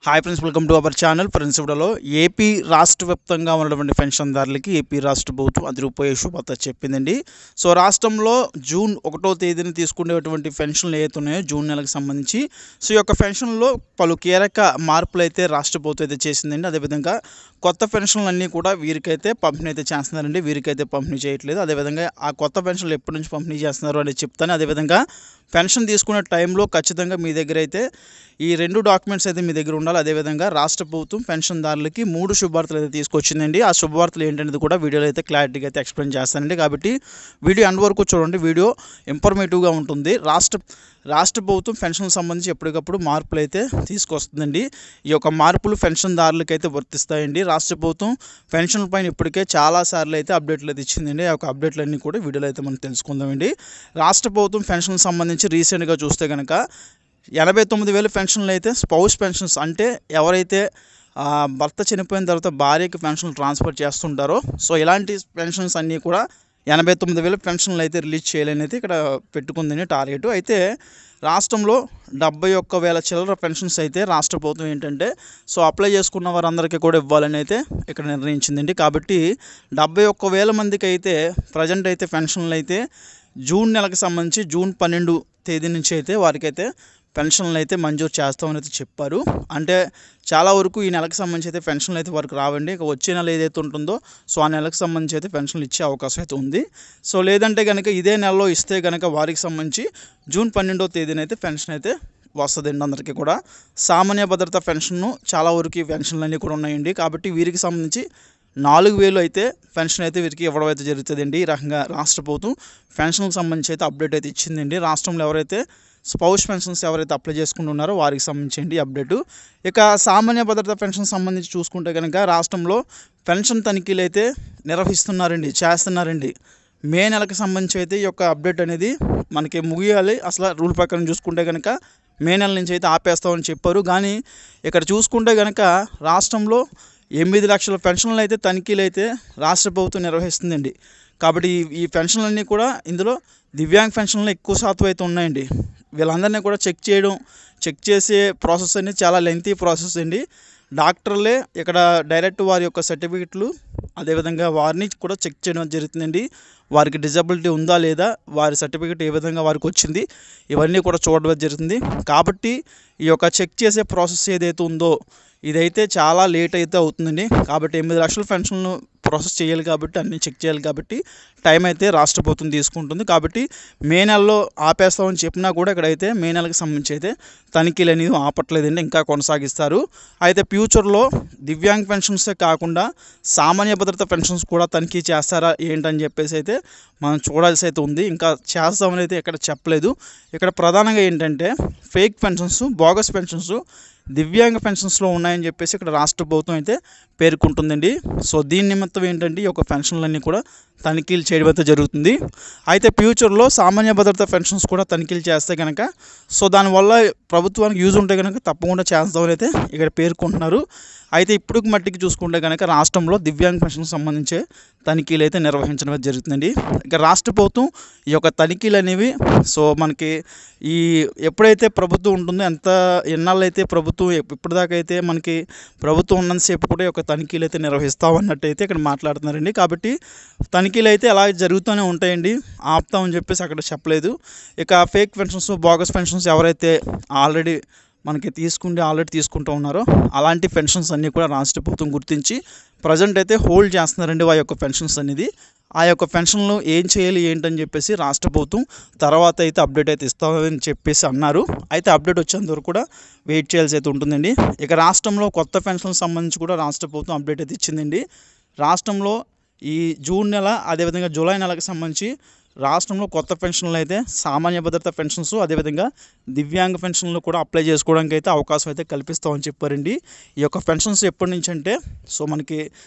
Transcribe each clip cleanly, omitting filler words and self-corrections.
Hi friends, welcome to our channel. Friends, ఇప్పుడలో AP రాష్ట్ర వ్యాప్తంగా ఉన్నటువంటి పెన్షన్దారులకి ఏపీ రాష్ట్ర ప్రభుత్వం 10 రూపాయల శుభార్త చెప్పిందండి. సో రాష్ట్రంలో జూన్ 1వ తేదీన తీసుకునేటువంటి పెన్షన్లు ఏవైతే ఉన్నాయో జూన్ నెలకు సంబంధించి సో ఈ యొక్క పెన్షన్లో పలు కీలక మార్పులు అయితే రాష్ట్ర ప్రభుత్వం అయితే చేసిందండి. అదేవిధంగా కొత్త పెన్షన్లు అన్నీ కూడా వీరికైతే పంపిణీ అయితే చేస్తున్నారండి, వీరికైతే పంపిణీ చేయట్లేదు. అదేవిధంగా ఆ కొత్త పెన్షన్లు ఎప్పటి నుంచి పంపిణీ చేస్తున్నారు అనేది చెప్తాను. అదేవిధంగా పెన్షన్ తీసుకునే టైంలో ఖచ్చితంగా మీ దగ్గర అయితే ఈ 2 డాక్యుమెంట్స్ అయితే మీ దగ్గర ఉండాలి. అదేవిధంగా రాష్ట్ర ప్రభుత్వం పెన్షన్దారులకి 3 శుభవార్తలు అయితే తీసుకొచ్చిందండి. ఆ శుభవార్తలు ఏంటనేది కూడా వీడియోలో అయితే క్లారిటీగా అయితే ఎక్స్ప్లెయిన్ చేస్తానండి. కాబట్టి వీడియో ఎండ్ వరకు చూడండి, వీడియో ఇన్ఫర్మేటివ్గా ఉంటుంది. రాష్ట్ర ప్రభుత్వం పెన్షన్ సంబంధించి ఎప్పటికప్పుడు మార్పులు అయితే తీసుకొస్తుందండి. ఈ యొక్క మార్పులు పెన్షన్దారులకి అయితే వర్తిస్తాయండి. రాష్ట్ర ప్రభుత్వం పెన్షన్ల పైన ఇప్పటికే చాలాసార్లు అయితే అప్డేట్లు అయితే ఇచ్చిందండి. ఆ యొక్క అప్డేట్లన్నీ కూడా వీడియోలో అయితే మనం తెలుసుకుందామండి. రాష్ట్ర ప్రభుత్వం పెన్షన్ సంబంధించి రీసెంట్గా చూస్తే కనుక 89,000 పెన్షన్లు అయితే స్పౌస్ పెన్షన్స్, అంటే ఎవరైతే భర్త చనిపోయిన తర్వాత భార్యకి పెన్షన్లు ట్రాన్స్ఫర్ చేస్తుంటారో సో ఇలాంటి పెన్షన్స్ అన్నీ కూడా 89,000 పెన్షన్లు అయితే రిలీజ్ చేయాలని అయితే ఇక్కడ పెట్టుకుందని టార్గెట్. అయితే రాష్ట్రంలో 71,000 చిల్లర పెన్షన్స్ అయితే రాష్ట్ర ప్రభుత్వం ఏంటంటే సో అప్లై చేసుకున్న వారందరికీ కూడా ఇవ్వాలని అయితే ఇక్కడ నిర్ణయించిందండి. కాబట్టి 71,000 మందికి అయితే ప్రజెంట్ అయితే పెన్షన్లు అయితే జూన్ నెలకు సంబంధించి జూన్ 12 తేదీ నుంచి అయితే వారికైతే పెన్షన్లు అయితే మంజూరు చేస్తామని అయితే చెప్పారు. అంటే చాలా వరకు ఈ నెలకు సంబంధించి అయితే పెన్షన్లు అయితే వారికి రావండి. ఇక వచ్చే నెల ఏదైతే ఉంటుందో సో ఆ నెలకు సంబంధించి అయితే పెన్షన్లు ఇచ్చే అవకాశం అయితే ఉంది. సో లేదంటే కనుక ఇదే నెలలో ఇస్తే కనుక వారికి సంబంధించి జూన్ 12వ తేదీన అయితే పెన్షన్ అయితే వస్తుందండి. అందరికీ కూడా సామాన్య భద్రత పెన్షన్ను చాలా వరకు ఈ పెన్షన్లు అన్నీ కూడా ఉన్నాయండి. కాబట్టి వీరికి సంబంధించి 4,000 అయితే పెన్షన్ అయితే వీరికి ఇవ్వడం అయితే జరుగుతుందండి. ఈ రకంగా రాష్ట్ర ప్రభుత్వం పెన్షన్కి సంబంధించి అయితే అప్డేట్ అయితే ఇచ్చిందండి. రాష్ట్రంలో ఎవరైతే స్పౌస్ పెన్షన్స్ ఎవరైతే అప్లై చేసుకుంటున్నారో వారికి సంబంధించి అప్డేటు. ఇక సామాన్య భద్రత పెన్షన్ సంబంధించి చూసుకుంటే కనుక రాష్ట్రంలో పెన్షన్ తనిఖీలు అయితే చేస్తున్నారండి. మే నెలకు సంబంధించి అయితే ఈ యొక్క అప్డేట్ అనేది మనకి ముగియాలి. అసలు రూల్ ప్రకారం చూసుకుంటే కనుక మే నెల నుంచి అయితే ఆపేస్తామని చెప్పారు. కానీ ఇక్కడ చూసుకుంటే కనుక రాష్ట్రంలో 8 లక్షల పెన్షన్లు అయితే తనిఖీలు అయితే రాష్ట్ర ప్రభుత్వం నిర్వహిస్తుందండి. కాబట్టి ఈ పెన్షన్లన్నీ కూడా ఇందులో దివ్యాంగ పెన్షన్లు ఎక్కువ శాతం అయితే ఉన్నాయండి. వీళ్ళందరినీ కూడా చెక్ చేసే ప్రాసెస్ అనేది చాలా లెంతీ ప్రాసెస్ అండి. డాక్టర్లే ఇక్కడ డైరెక్ట్ వారి యొక్క సర్టిఫికెట్లు అదేవిధంగా వారిని కూడా చెక్ చేయడం జరుగుతుందండి. వారికి డిజబిలిటీ ఉందా లేదా, వారి సర్టిఫికెట్ ఏ విధంగా వారికి వచ్చింది, ఇవన్నీ కూడా చూడడం జరుగుతుంది. కాబట్టి ఈ యొక్క చెక్ చేసే ప్రాసెస్ ఏదైతే ఉందో ఇదైతే చాలా లేట్ అయితే అవుతుందండి. కాబట్టి 8 లక్షల పెన్షన్లు ప్రాసెస్ చేయాలి కాబట్టి అన్నీ చెక్ చేయాలి కాబట్టి టైం అయితే రాష్ట్ర ప్రభుత్వం తీసుకుంటుంది. కాబట్టి మే నెలలో ఆపేస్తామని చెప్పినా కూడా ఇక్కడైతే మే నెలకు సంబంధించి అయితే తనిఖీలు అనేవి ఆపట్లేదండి, ఇంకా కొనసాగిస్తారు. అయితే ఫ్యూచర్లో దివ్యాంగ పెన్షన్సే కాకుండా సామాన్య భద్రత పెన్షన్స్ కూడా తనిఖీ చేస్తారా ఏంటని చెప్పేసి అయితే మనం చూడాల్సి అయితే ఉంది. ఇంకా చేస్తామని అయితే ఇక్కడ చెప్పలేదు. ఇక్కడ ప్రధానంగా ఏంటంటే ఫేక్ పెన్షన్స్, బోగస్ పెన్షన్స్ దివ్యాంగ పెన్షన్స్లో ఉన్నాయని చెప్పేసి ఇక్కడ రాష్ట్ర ప్రభుత్వం అయితే పేర్కొంటుందండి. సో దీని నిమిత్తం ఏంటంటే ఈ యొక్క పెన్షన్లన్నీ కూడా తనిఖీలు చేయడం అయితే జరుగుతుంది. అయితే ఫ్యూచర్లో సామాన్య భద్రత పెన్షన్స్ కూడా తనిఖీలు చేస్తే కనుక సో దానివల్ల ప్రభుత్వానికి యూజ్ ఉంటే కనుక తప్పకుండా చేస్తామని అయితే ఇక్కడ పేర్కొంటున్నారు. అయితే ఇప్పుడు మట్టికి చూసుకుంటే కనుక రాష్ట్రంలో దివ్యాంగ పెన్షన్కి సంబంధించి తనిఖీలు అయితే నిర్వహించడం జరుగుతుందండి. ఇక రాష్ట్ర ప్రభుత్వం ఈ యొక్క తనిఖీలు అనేవి సో మనకి ఈ ఎప్పుడైతే ప్రభుత్వం ఉంటుందో ఎన్నాళ్ళు అయితే ప్రభుత్వం ఇప్పటిదాకా అయితే మనకి ప్రభుత్వం ఉన్నంతసేపు కూడా ఈ యొక్క తనిఖీలు అయితే నిర్వహిస్తామన్నట్టు అయితే ఇక్కడ మాట్లాడుతున్నారండి. కాబట్టి తనిఖీలు అయితే అలా జరుగుతూనే ఉంటాయండి, ఆపుతామని చెప్పేసి అక్కడ చెప్పలేదు. ఇక ఫేక్ పెన్షన్స్, బోగస్ పెన్షన్స్ ఎవరైతే ఆల్రెడీ తీసుకుంటూ ఉన్నారో అలాంటి పెన్షన్స్ అన్నీ కూడా రాష్ట్ర ప్రభుత్వం గుర్తించి ప్రజెంట్ అయితే హోల్డ్ చేస్తున్నారండి ఆ యొక్క పెన్షన్స్ అనేది. ఆ యొక్క పెన్షన్లు ఏం చేయాలి ఏంటని చెప్పేసి రాష్ట్ర ప్రభుత్వం తర్వాత అయితే అప్డేట్ అయితే ఇస్తామని చెప్పేసి అన్నారు. అయితే అప్డేట్ వచ్చేంత వరకు కూడా వెయిట్ చేయాల్సి అయితే ఉంటుందండి. ఇక రాష్ట్రంలో కొత్త పెన్షన్లకు సంబంధించి కూడా రాష్ట్ర ప్రభుత్వం అప్డేట్ అయితే ఇచ్చిందండి. రాష్ట్రంలో ఈ జూన్ నెల అదేవిధంగా జూలై నెలకు సంబంధించి రాష్ట్రంలో కొత్త పెన్షన్లు అయితే సామాన్య భద్రత పెన్షన్స్ అదేవిధంగా దివ్యాంగ పెన్షన్లు కూడా అప్లై చేసుకోవడానికి అయితే అవకాశం అయితే కల్పిస్తామని చెప్పారండి. ఈ యొక్క పెన్షన్స్ ఎప్పటి నుంచి అంటే సో మనకి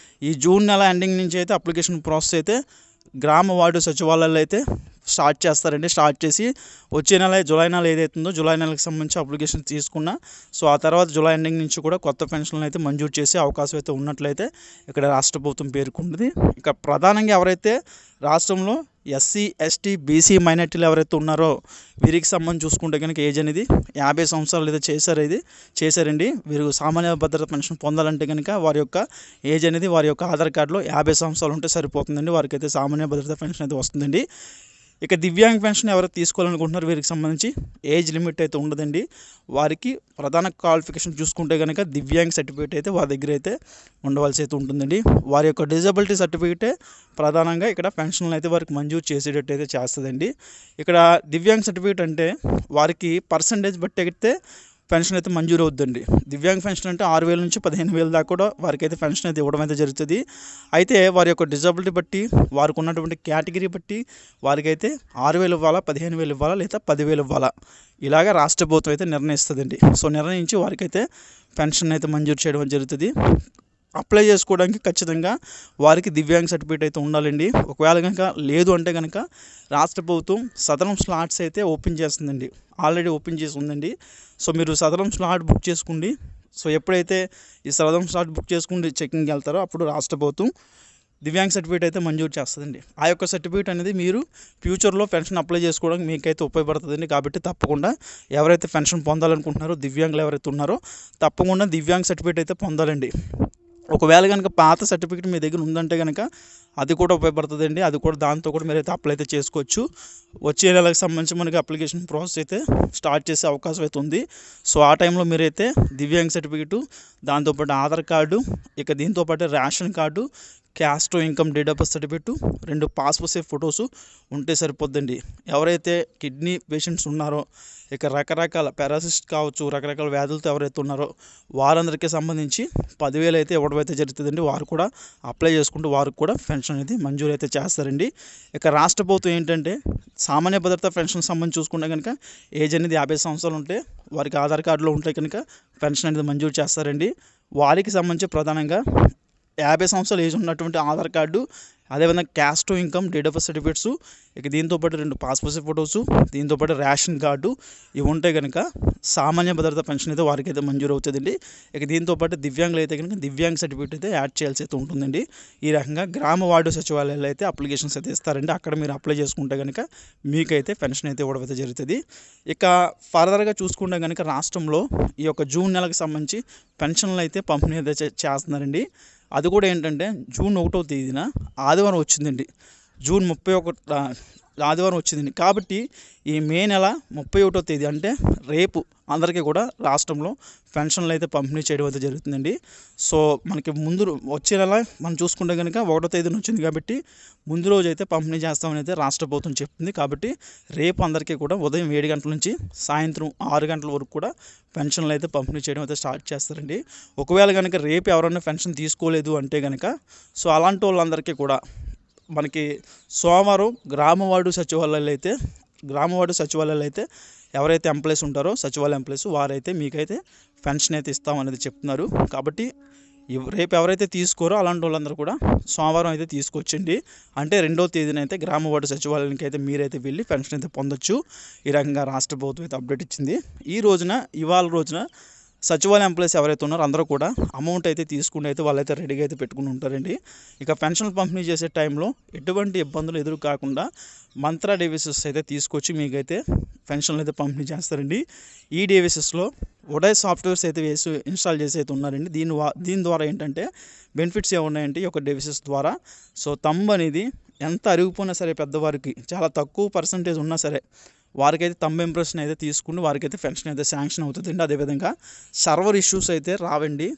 ఈ జూన్ నెల ఎండింగ్ నుంచి అయితే అప్లికేషన్ ప్రాసెస్ అయితే గ్రామ వార్డు సచివాలయాల్లో అయితే స్టార్ట్ చేస్తారండి. స్టార్ట్ చేసి వచ్చే నెల జూలై నెల ఏదైతుందో జూలై నెలకు సంబంధించి అప్లికేషన్ తీసుకున్నా సో ఆ తర్వాత జూలై ఎండింగ్ నుంచి కూడా కొత్త పెన్షన్లు అయితే మంజూరు చేసే అవకాశం అయితే ఉన్నట్లయితే ఇక్కడ రాష్ట్ర ప్రభుత్వం పేర్కొంటుంది. ఇక ప్రధానంగా ఎవరైతే రాష్ట్రంలో ఎస్సీ ఎస్టీ బీసీ మైనార్టీలు ఎవరైతే ఉన్నారో వీరికి సంబంధించి చూసుకుంటే కనుక ఏజ్ అనేది 50 సంవత్సరాలు అయితే చేశారండి. వీరు సామాన్య భద్రత పెన్షన్ పొందాలంటే కనుక వారి యొక్క ఏజ్ అనేది వారి యొక్క ఆధార్ కార్డులో 50 సంవత్సరాలు ఉంటే సరిపోతుందండి. వారికి అయితే సామాన్య భద్రత పెన్షన్ అయితే వస్తుందండి. ఇక దివ్యాంగ పెన్షన్ ఎవరైతే తీసుకోవాలనుకుంటున్నారో వీరికి సంబంధించి ఏజ్ లిమిట్ అయితే ఉండదండి. వారికి ప్రధాన క్వాలిఫికేషన్ చూసుకుంటే కనుక దివ్యాంగ సర్టిఫికేట్ అయితే వారి దగ్గర అయితే ఉండవలసి అయితే ఉంటుందండి. వారి యొక్క డిజబిలిటీ సర్టిఫికేటే ప్రధానంగా ఇక్కడ పెన్షన్లు అయితే వారికి మంజూరు చేసేటట్టు అయితే చేస్తుందండి. ఇక్కడ దివ్యాంగ సర్టిఫికేట్ అంటే వారికి పర్సంటేజ్ బట్టి అయితే పెన్షన్ అయితే మంజూరు అవుతుందండి. దివ్యాంగ పెన్షన్ అంటే 6,000 నుంచి 15,000 దాకా కూడా వారికి అయితే పెన్షన్ అయితే ఇవ్వడం అయితే జరుగుతుంది. అయితే వారి యొక్క డిజబిలిటీ బట్టి వారికి ఉన్నటువంటి కేటగిరీ బట్టి వారికైతే 6,000 ఇవ్వాలా, 15,000 ఇవ్వాలా, లేదా 10,000 ఇవ్వాలా ఇలాగ రాష్ట్ర ప్రభుత్వం అయితే నిర్ణయిస్తుందండి. సో నిర్ణయించి వారికైతే పెన్షన్ అయితే మంజూరు చేయడం జరుగుతుంది. అప్లై చేసుకోవడానికి ఖచ్చితంగా వారికి దివ్యాంగ సర్టిఫికేట్ అయితే ఉండాలండి. ఒకవేళ కనుక లేదు అంటే కనుక రాష్ట్ర ప్రభుత్వం సదరం స్లాట్స్ అయితే ఓపెన్ చేస్తుందండి. ఆల్రెడీ ఓపెన్ చేసి ఉందండి. సో మీరు సదరం స్లాట్ బుక్ చేసుకోండి. సో ఎప్పుడైతే ఈ సదరం స్లాట్ బుక్ చేసుకుంటే చెకింగ్కి వెళ్తారో అప్పుడు రాష్ట్ర ప్రభుత్వం దివ్యాంగ సర్టిఫికేట్ అయితే మంజూరు చేస్తుందండి. ఆ యొక్క సర్టిఫికేట్ అనేది మీరు ఫ్యూచర్లో పెన్షన్ అప్లై చేసుకోవడానికి మీకైతే ఉపయోగపడుతుందండి. కాబట్టి తప్పకుండా ఎవరైతే పెన్షన్ పొందాలనుకుంటున్నారో దివ్యాంగులు ఎవరైతే ఉన్నారో తప్పకుండా దివ్యాంగ సర్టిఫికేట్ అయితే పొందాలండి. ఒకవేళ కనుక పాత సర్టిఫికేట్ మీ దగ్గర ఉందంటే కనుక అది కూడా ఉపయోగపడుతుందండి. అది కూడా దాంతో కూడా మీరైతే అప్లై అయితే చేసుకోవచ్చు. వచ్చే నెలకు సంబంధించి మనకి అప్లికేషన్ ప్రాసెస్ అయితే స్టార్ట్ చేసే అవకాశం అయితే ఉంది. సో ఆ టైంలో మీరైతే దివ్యాంగ సర్టిఫికేటు, దాంతోపాటు ఆధార్ కార్డు, ఇక దీంతోపాటు ration card, caste income date of birth certificate, 2 passport size photos ఉంటే సరిపోద్దండి. ఎవరైతే కిడ్నీ పేషెంట్స్ ఉన్నారో ఇక రకరకాల పారాసిస్ కావచ్చు, రకరకాల వ్యాధులతో ఎవరైతే ఉన్నారో వారందరికీ సంబంధించి 10,000 అయితే ఇవ్వడం అయితే జరుగుతుందండి. వారు కూడా అప్లై చేసుకుంటూ వారికి కూడా పెన్షన్ అనేది మంజూరు అయితే చేస్తారండి. ఇక రాష్ట్ర ప్రభుత్వం ఏంటంటే సామాన్య భద్రత పెన్షన్ సంబంధించి చూసుకుంటే కనుక ఏజ్ అనేది 50 సంవత్సరాలు ఉంటే వారికి ఆధార్ కార్డులో ఉంటే కనుక పెన్షన్ అనేది మంజూరు చేస్తారండి. వారికి సంబంధించి ప్రధానంగా 50 సంవత్సరాలు ఏజ్ ఉన్నటువంటి ఆధార్ కార్డు, అదేవిధంగా caste income date of birth certificates, ఇక దీంతోపాటు 2 పాస్పోర్ట్ సైజ్ ఫొటోసు, దీంతోపాటు రేషన్ కార్డు ఇవి ఉంటే కనుక సామాన్య భద్రత పెన్షన్ అయితే వారికి అయితే మంజూరు అవుతుందండి. ఇక దీంతోపాటు దివ్యాంగులు అయితే కనుక దివ్యాంగ సర్టిఫికేట్ అయితే యాడ్ చేయాల్సి అయితే ఉంటుందండి. ఈ రకంగా గ్రామ వార్డు సచివాలయాలు అయితే అప్లికేషన్స్ అయితే ఇస్తారండి. అక్కడ మీరు అప్లై చేసుకుంటే కనుక మీకైతే పెన్షన్ అయితే ఇవ్వడం అయితే జరుగుతుంది. ఇక ఫర్దర్గా చూసుకుంటే కనుక రాష్ట్రంలో ఈ యొక్క జూన్ నెలకు సంబంధించి పెన్షన్లు అయితే పంపిణీ అయితే చేస్తున్నారండి. అది కూడా ఏంటంటే జూన్ 1వ తేదీన ఆదివారం వచ్చిందండి. జూన్ 31 ఆదివారం వచ్చిందండి. కాబట్టి ఈ మే నెల 31వ తేదీ అంటే రేపు అందరికీ కూడా రాష్ట్రంలో పెన్షన్లు అయితే పంపిణీ చేయడం అయితే జరుగుతుందండి. సో మనకి ముందు వచ్చే నెల మనం చూసుకుంటే కనుక 1వ తేదీన వచ్చింది కాబట్టి ముందు రోజు అయితే పంపిణీ చేస్తామని అయితే రాష్ట్ర ప్రభుత్వం చెప్తుంది. కాబట్టి రేపు అందరికీ కూడా ఉదయం 7 గంటల నుంచి సాయంత్రం 6 గంటల వరకు కూడా పెన్షన్లు అయితే పంపిణీ చేయడం అయితే స్టార్ట్ చేస్తారండి. ఒకవేళ కనుక రేపు ఎవరైనా పెన్షన్ తీసుకోలేదు అంటే కనుక సో అలాంటి వాళ్ళందరికీ కూడా మనకి సోమవారం గ్రామ వార్డు సచివాలయాలు అయితే ఎవరైతే ఎంప్లాయీస్ ఉంటారో సచివాలయ ఎంప్లాయీస్ వారైతే మీకైతే పెన్షన్ అయితే ఇస్తామనేది చెప్తున్నారు. కాబట్టి రేపు ఎవరైతే తీసుకోరో అలాంటి వాళ్ళందరూ కూడా సోమవారం అయితే తీసుకొచ్చండి. అంటే 2వ తేదీన అయితే గ్రామ వార్డు సచివాలయానికి అయితే మీరైతే వెళ్ళి పెన్షన్ అయితే పొందొచ్చు. ఈ రకంగా రాష్ట్ర ప్రభుత్వం అయితే అప్డేట్ ఇచ్చింది. ఇవాళ రోజున సచివాలయ ఎంప్లాయీస్ ఎవరైతే ఉన్నారో అందరూ కూడా అమౌంట్ అయితే తీసుకుని అయితే వాళ్ళైతే రెడీగా అయితే పెట్టుకుని ఉంటారండి. ఇక పెన్షన్లు పంపిణీ చేసే టైంలో ఎటువంటి ఇబ్బందులు ఎదురు కాకుండా మంత్రా డివైసెస్ అయితే తీసుకొచ్చి మీకైతే పెన్షన్లు అయితే పంపిణీ చేస్తారండి. ఈ డివైసెస్లో ఉదయ్ సాఫ్ట్వేర్స్ అయితే ఇన్స్టాల్ చేసి అయితే ఉన్నారండి. దీని ద్వారా ఏంటంటే బెనిఫిట్స్ ఏమున్నాయంటే ఈ యొక్క డివైసెస్ ద్వారా సో తంబ్ అనేది ఎంత అరిగిపోయినా సరే పెద్దవారికి చాలా తక్కువ పర్సంటేజ్ ఉన్నా సరే వారికైతే తంబ్ ఇంప్రెషన్ అయితే తీసుకుని వారికైతే పెన్షన్ అయితే శాంక్షన్ అవుతుందండి. అదేవిధంగా సర్వర్ ఇష్యూస్ అయితే రావండి.